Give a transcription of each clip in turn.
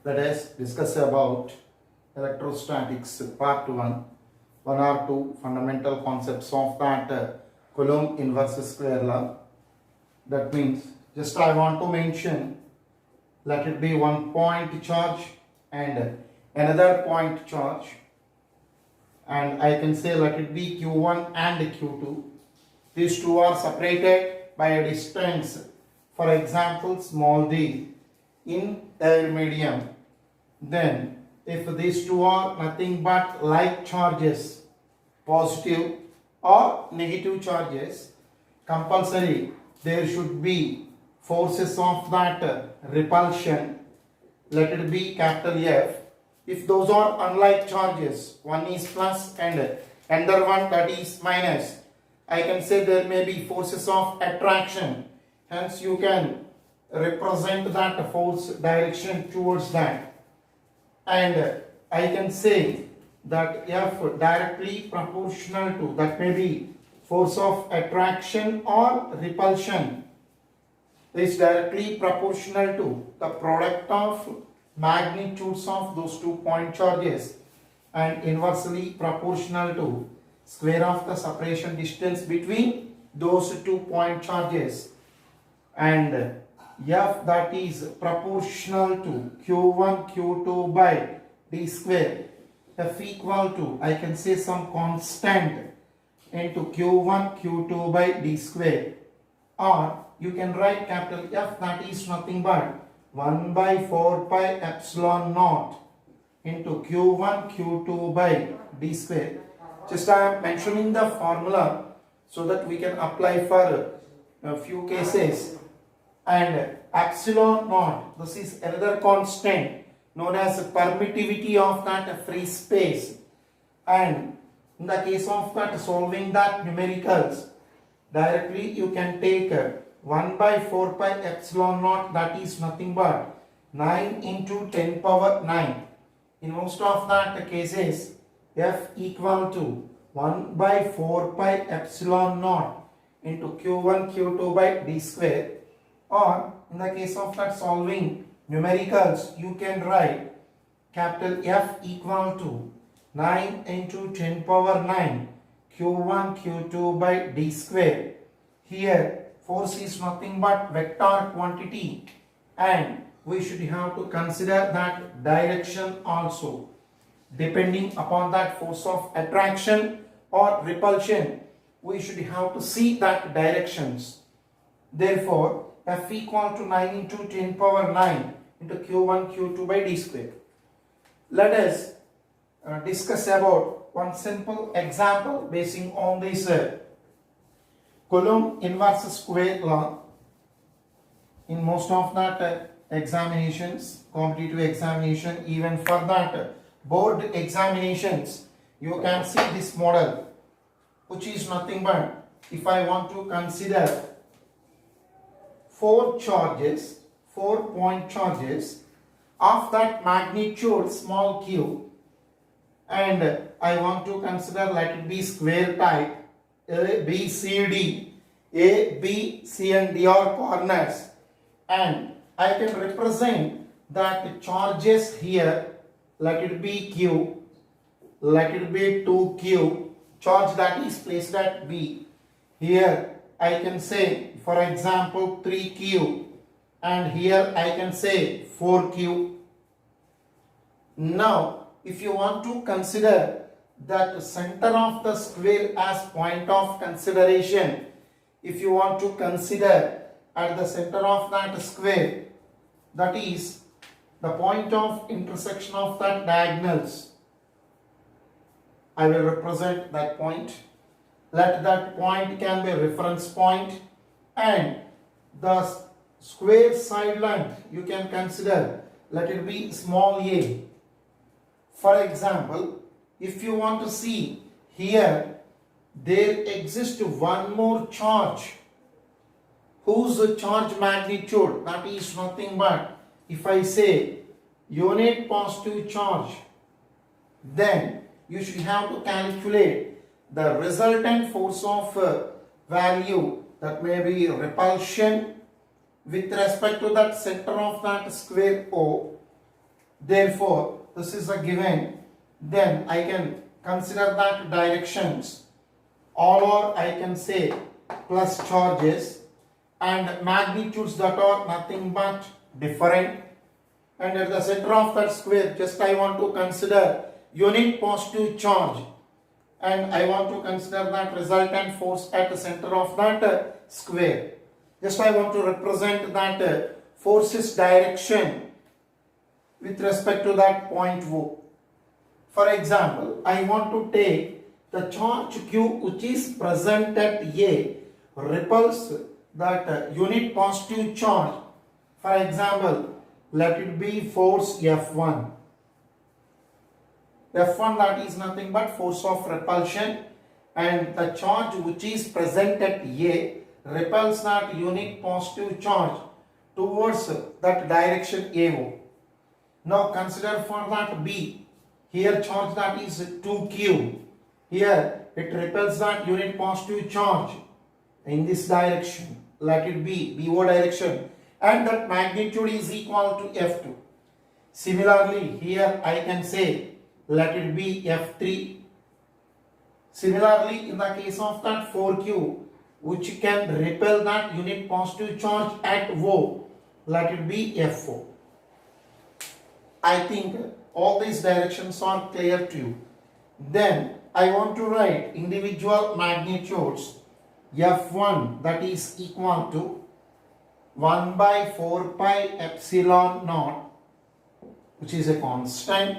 Let us discuss about electrostatics part 1 or 2 fundamental concepts of that Coulomb inverse square law. That means just I want to mention, let it be one point charge and another point charge, and I can say let it be Q1 and Q2. These two are separated by a distance, for example small d, in a medium. Then if these two are nothing but like charges, positive or negative charges, compulsory there should be forces of that repulsion, let it be capital F. If those are unlike charges, one is plus and another one that is minus, I can say there may be forces of attraction. Hence you can represent that force direction towards that, and I can say that F directly proportional to, that may be force of attraction or repulsion, is directly proportional to the product of magnitudes of those 2 point charges and inversely proportional to square of the separation distance between those 2 point charges, and F that is proportional to Q1 Q2 by d square, F equal to, I can say, some constant into Q1 Q2 by d square, or you can write capital F that is nothing but 1 by 4 pi epsilon naught into Q1 Q2 by d square. Just I am mentioning the formula so that we can apply for a few cases. And epsilon naught, this is another constant known as permittivity of that free space, and in the case of that solving that numericals, directly you can take 1 by 4 pi epsilon naught, that is nothing but 9 into 10 power 9. In most of that cases, F equal to 1 by 4 pi epsilon naught into Q1 Q2 by d square, or in the case of that solving numericals, you can write capital F equal to 9 into 10 power 9 Q1 Q2 by d square. Here force is nothing but vector quantity, and we should have to consider that direction also. Depending upon that force of attraction or repulsion, we should have to see that directions. Therefore, F equal to 9 into 10 power 9 into Q1 Q2 by d square. Let us discuss about one simple example basing on this Coulomb inverse square law. In most of that examinations, competitive examination, even for that board examinations, you can see this model, which is nothing but, if I want to consider 4 charges, 4 point charges of that magnitude small q, and I want to consider, let it be square type, A, B, C, D. A, B, C and D are corners, and I can represent that charges here, let it be Q, let it be 2Q, charge that is placed at B. Here I can say, for example, 3Q, and here I can say 4Q. Now, if you want to consider that center of the square as point of consideration, if you want to consider at the center of that square, that is the point of intersection of that diagonals, I will represent that point. Let that point can be a reference point, and the square side length you can consider, let it be small a. For example, if you want to see here, there exists one more charge whose charge magnitude, that is nothing but, if I say unit positive charge, then you should have to calculate the resultant force of value, that may be repulsion with respect to that center of that square O, Therefore, this is a given. Then I can consider that directions all are, I can say, plus charges, and magnitudes that are nothing but different. And at the center of that square, just I want to consider unit positive charge, and I want to consider that resultant force at the center of that square. Just I want to represent that force's direction with respect to that point O. For example, I want to take the charge Q which is present at A repels that unit positive charge. For example, let it be force F1. F1, that is nothing but force of repulsion, and the charge which is present at A repels that unit positive charge towards that direction AO. Now consider for that B. Here charge that is 2Q. Here it repels that unit positive charge in this direction. Let it be BO direction, and that magnitude is equal to F2. Similarly, here I can say let it be F3. Similarly, in the case of that 4Q, which can repel that unit positive charge at O, let it be F4. I think all these directions are clear to you. Then I want to write individual magnitudes. F1, that is equal to 1 by 4 pi epsilon naught, which is a constant.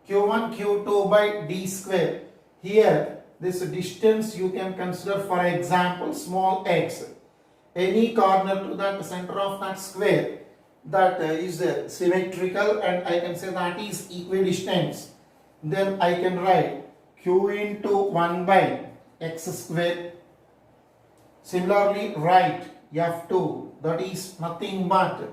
Q1, Q2 by d square. Here this distance you can consider, for example, small x. Any corner to that center of that square that is symmetrical, and I can say that is equidistant. Then I can write Q into 1 by x square. Similarly, write F2, that is nothing but,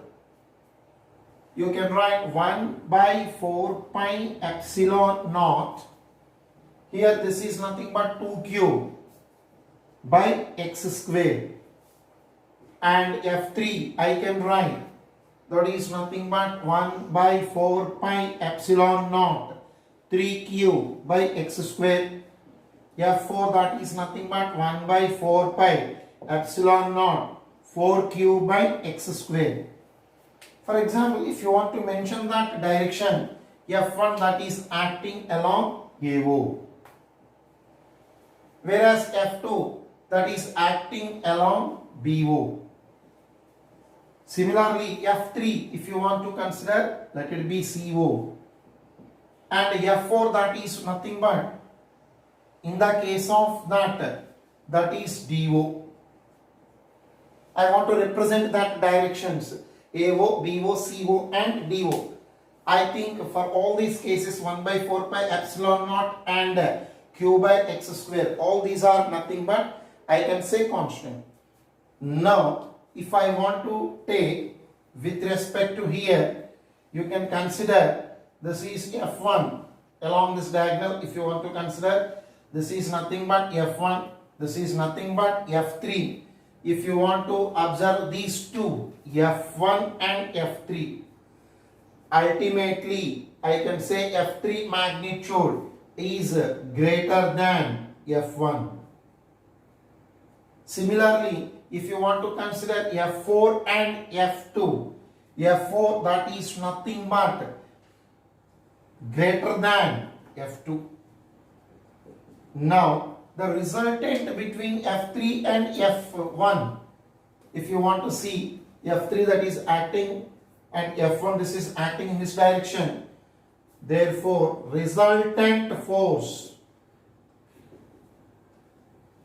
you can write 1 by 4 pi epsilon naught. Here this is nothing but 2Q by x square. And F3 I can write, that is nothing but 1 by 4 pi epsilon naught 3Q by x square. F4, that is nothing but 1 by 4 pi epsilon naught 4Q by x square. For example, if you want to mention that direction, F1, that is acting along AO, whereas F2, that is acting along BO. Similarly, F3, if you want to consider, let it be CO, and F4, that is nothing but, in the case of that is DO. I want to represent that directions AO, BO, CO and DO. I think for all these cases 1 by 4 pi epsilon naught and Q by x square, all these are nothing but, I can say, constant. Now if I want to take with respect to here, you can consider this is F1 along this diagonal. If you want to consider, this is nothing but F1, this is nothing but F3. If you want to observe these two, F1 and F3, ultimately I can say F3 magnitude is greater than F1. Similarly, if you want to consider F4 and F2, F4, that is nothing but greater than F2. Now the resultant between F3 and F1, if you want to see F3, that is acting, and F1, this is acting in this direction. Therefore, resultant force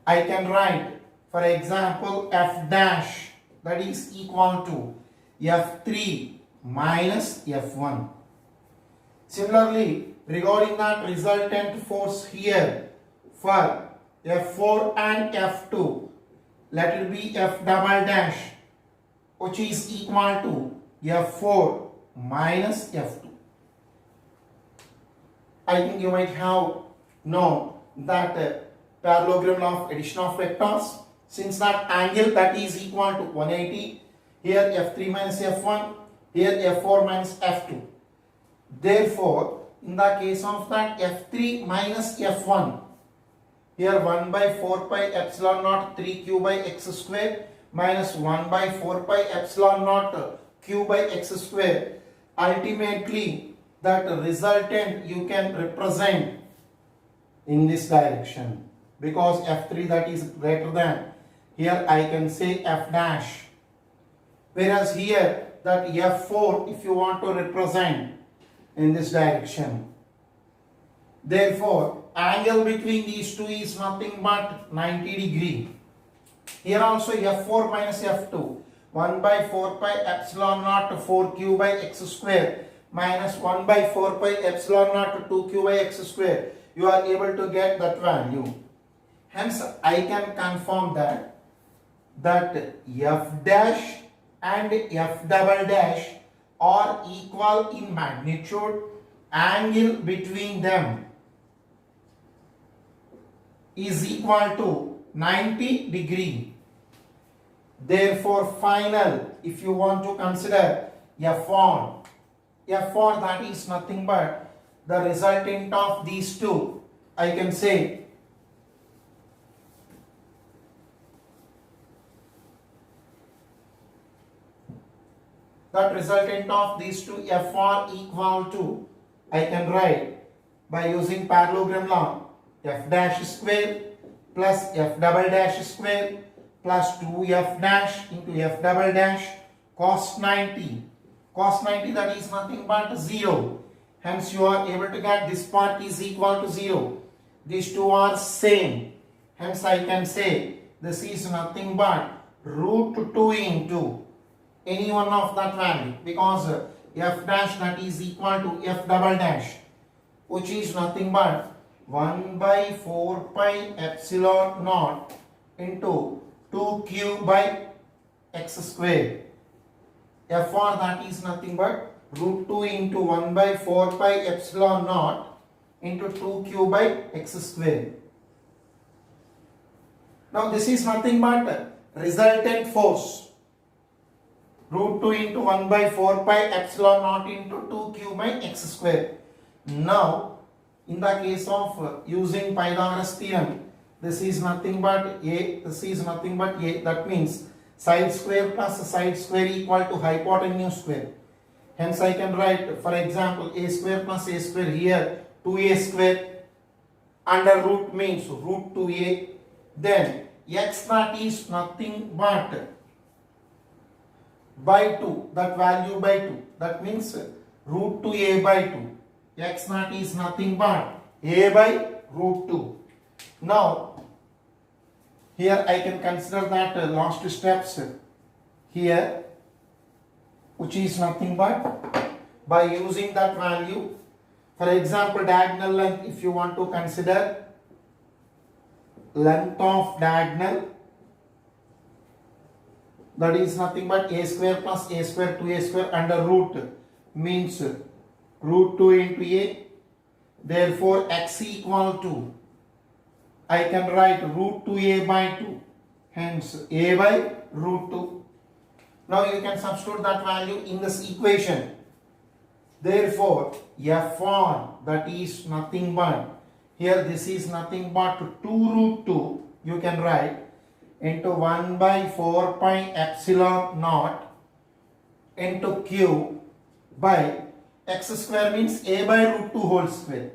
I can write, for example, F dash, that is equal to F3 minus F1. Similarly, regarding that resultant force here for F4 and F2, let it be F double dash, which is equal to F4 minus F2. I think you might have known that parallelogram law of addition of vectors. Since that angle that is equal to 180, here F3 minus F1, here F4 minus F2. Therefore, in the case of that F3 minus F1, here 1 by 4 pi epsilon naught 3q by x square minus 1 by 4 pi epsilon naught q by x square. Ultimately, that resultant you can represent in this direction, because F3 that is greater than, here I can say F dash, whereas here that F4 if you want to represent in this direction. Therefore, angle between these two is nothing but 90 degree. Here also F4 minus F2, 1 by 4 pi epsilon naught 4q by x square minus 1 by 4 pi epsilon naught 2q by x square. You are able to get that value. Hence, I can confirm that F dash and F double dash are equal in magnitude. Angle between them is equal to 90 degree. Therefore, final, if you want to consider F1 that is nothing but the resultant of these two, I can say that resultant of these two F1 equal to, I can write by using parallelogram law, F dash square plus F double dash square plus 2F dash into F double dash cos 90. Cos 90 that is nothing but 0. Hence you are able to get this part is equal to 0. These two are same. Hence I can say this is nothing but root 2 into any one of that value, because F dash that is equal to F double dash, which is nothing but 1 by 4 pi epsilon naught into 2q by x square. F1 that is nothing but root 2 into 1 by 4 pi epsilon naught into 2q by x square. Now this is nothing but resultant force. Root 2 into 1 by 4 pi epsilon naught into 2q by x square. Now, in the case of using Pythagoras theorem, this is nothing but a, this is nothing but a. That means side square plus side square equal to hypotenuse square. Hence I can write, for example, a square plus a square, here 2a square under root means root 2a. Then x that is nothing but by 2, that value by 2, that means root 2a by 2. X naught is nothing but a by root 2. Now here I can consider that last steps here, which is nothing but by using that value. For example, diagonal length, if you want to consider length of diagonal, that is nothing but a square plus a square 2a square under root means root 2 into a. Therefore, x equal to, I can write root 2a by 2. Hence, a by root 2. Now you can substitute that value in this equation. Therefore, f1 that is nothing but, here this is nothing but 2 root 2, you can write, into 1 by 4 pi epsilon naught into q by x square means a by root 2 whole square.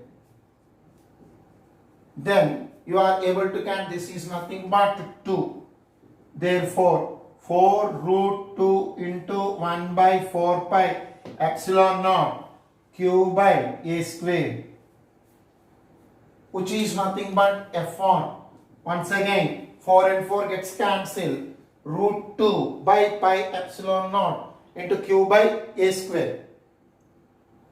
Then you are able to count, this is nothing but 2. Therefore, 4 root 2 into 1 by 4 pi epsilon naught q by a square, which is nothing but f1. Once again, 4 and 4 gets cancelled. Root 2 by pi epsilon naught into q by a square.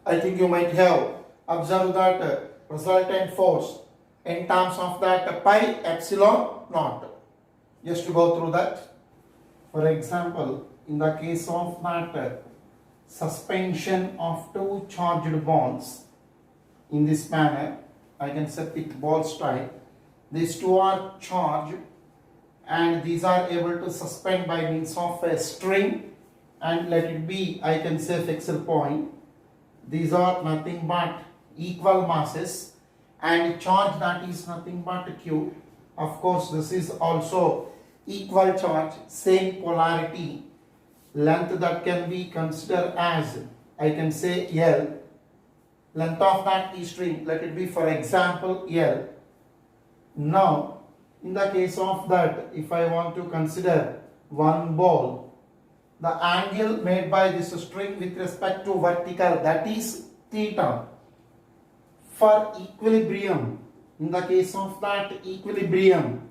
I think you might have observed that resultant force in terms of that pi epsilon naught. Just to go through that. For example, in the case of that suspension of two charged balls in this manner, I can set it balls type. These two are charged and these are able to suspend by means of a string, and let it be, I can say, fixed point. these are nothing but equal masses, and charge that is nothing but Q. Of course, this is also equal charge, same polarity. Length that can be considered as, I can say L. Length of that string, let it be for example L. Now, in the case of that, if I want to consider one ball, the angle made by this string with respect to vertical, that is theta. For equilibrium, in the case of that equilibrium,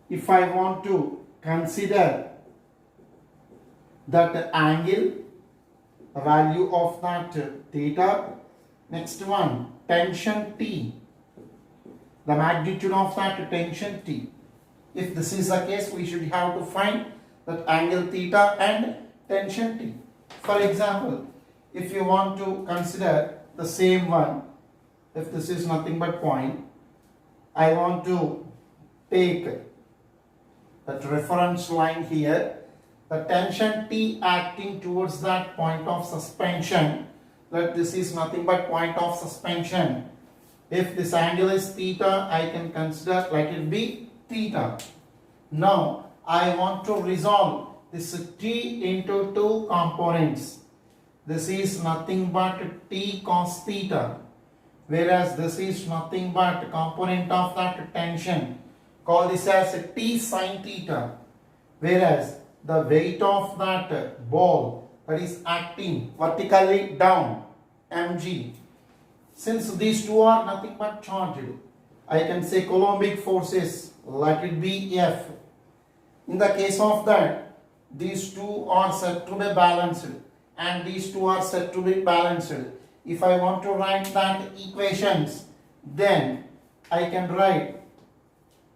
if I want to consider that angle, the value of that theta. Next one, tension T, the magnitude of that tension T. If this is the case, we should have to find that angle theta and tension T. For example, if you want to consider the same one, if this is nothing but point, I want to take that reference line here, the tension T acting towards that point of suspension, that this is nothing but point of suspension. If this angle is theta, I can consider let it be theta. Now, I want to resolve this T into two components. This is nothing but T cos theta, whereas this is nothing but component of that tension. Call this as T sin theta, whereas the weight of that ball that is acting vertically down, mg. Since these two are nothing but charged, I can say Coulombic forces, let it be F. In the case of that, these two are said to be balanced and these two are said to be balanced. If I want to write that equations, then I can write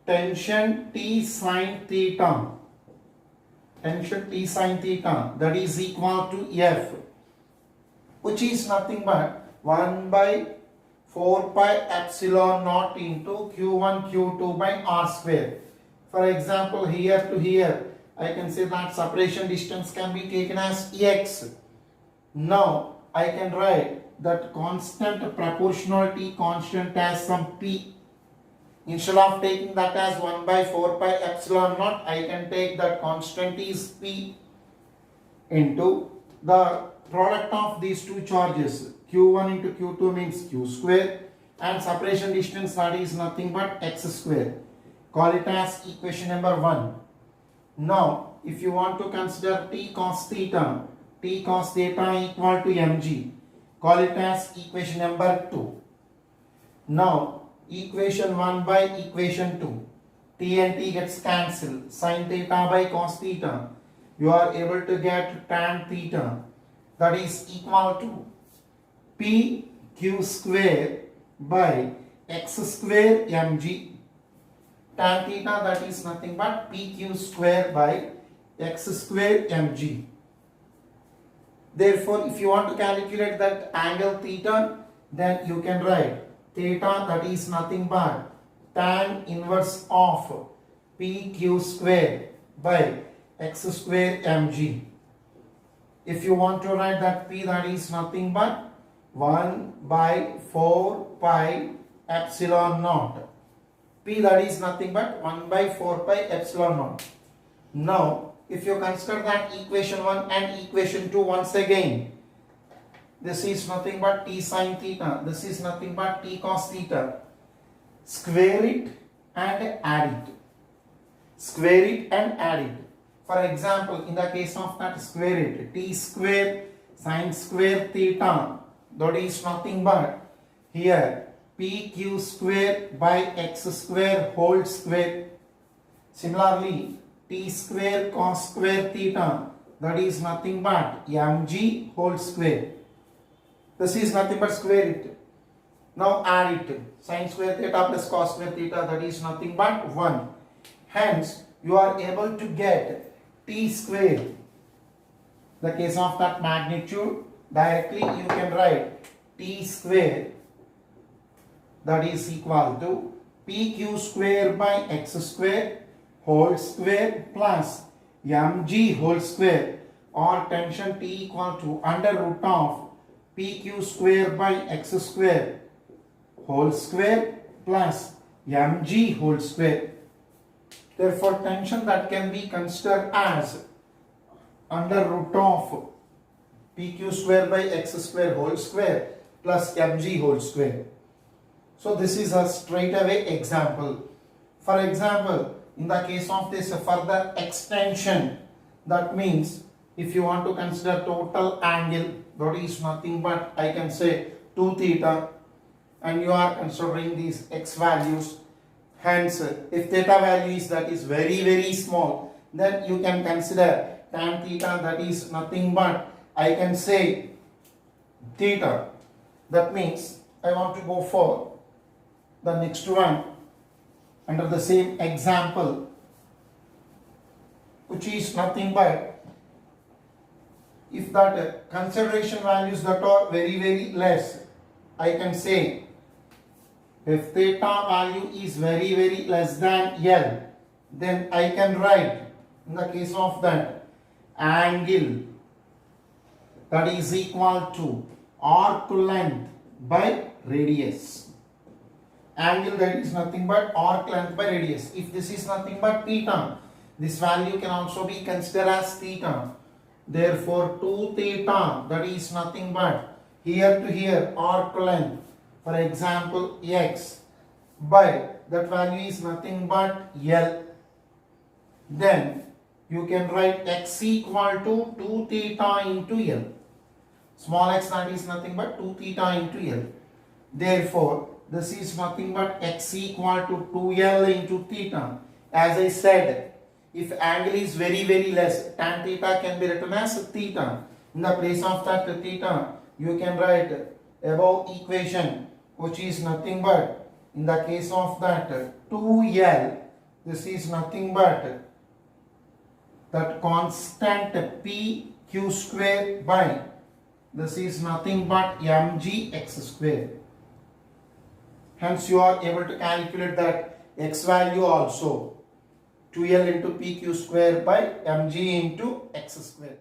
tension T sin theta, tension T sin theta, that is equal to F, which is nothing but 1 by 4 pi epsilon naught into Q1 Q2 by R square. For example, here to here, I can say that separation distance can be taken as X. Now, I can write that constant proportionality constant as some P. Instead of taking that as 1 by 4 pi epsilon naught, I can take that constant is P into the product of these two charges. Q1 into Q2 means Q square, and separation distance, that is nothing but X square. Call it as equation number 1. Now, if you want to consider T cos theta equal to mg, call it as equation number 2. Now, equation 1 by equation 2, T and T gets cancelled, sin theta by cos theta, you are able to get tan theta, that is equal to P q square by x square mg. Tan theta, that is nothing but pq square by x square mg. Therefore, if you want to calculate that angle theta, then you can write theta, that is nothing but tan inverse of pq square by x square mg. If you want to write that p, that is nothing but 1 by 4 pi epsilon naught. P, that is nothing but 1 by 4 pi epsilon naught. Now, if you consider that equation 1 and equation 2 once again, this is nothing but T sin theta, this is nothing but T cos theta. Square it and add it. Square it and add it. For example, in the case of that square it, T square sin square theta, that is nothing but here pq square by x square whole square. Similarly, T square cos square theta, that is nothing but mg whole square. This is nothing but square it. Now add it. Sin square theta plus cos square theta, that is nothing but 1. Hence, you are able to get T square. The case of that magnitude, directly you can write T square, that is equal to pq square by x square whole square plus mg whole square, or tension T equal to under root of pq square by x square whole square plus mg whole square. Therefore, tension that can be considered as under root of pq square by x square whole square plus mg whole square. So this is a straightaway example. For example, in the case of this further extension, that means if you want to consider total angle, that is nothing but I can say 2 theta, and you are considering these x values. Hence, if theta value is that is very small, then you can consider tan theta, that is nothing but I can say theta. That means I want to go for the next one under the same example, which is nothing but if that consideration values that are very less, I can say if theta value is very less than L, then I can write in the case of that angle that is equal to arc length by radius. Angle that is nothing but arc length by radius. If this is nothing but theta, this value can also be considered as theta. Therefore, 2 theta, that is nothing but here to here arc length, for example x, by that value is nothing but L. Then you can write x equal to 2 theta into L. Small x, that is nothing but 2 theta into L. Therefore, this is nothing but x equal to 2L into theta. As I said, if angle is very less, tan theta can be written as theta. In the place of that theta, you can write above equation, which is nothing but in the case of that 2L, this is nothing but that constant p q square by this is nothing but mg x square. Hence you are able to calculate that x value also 2L into pq square by mg into x square.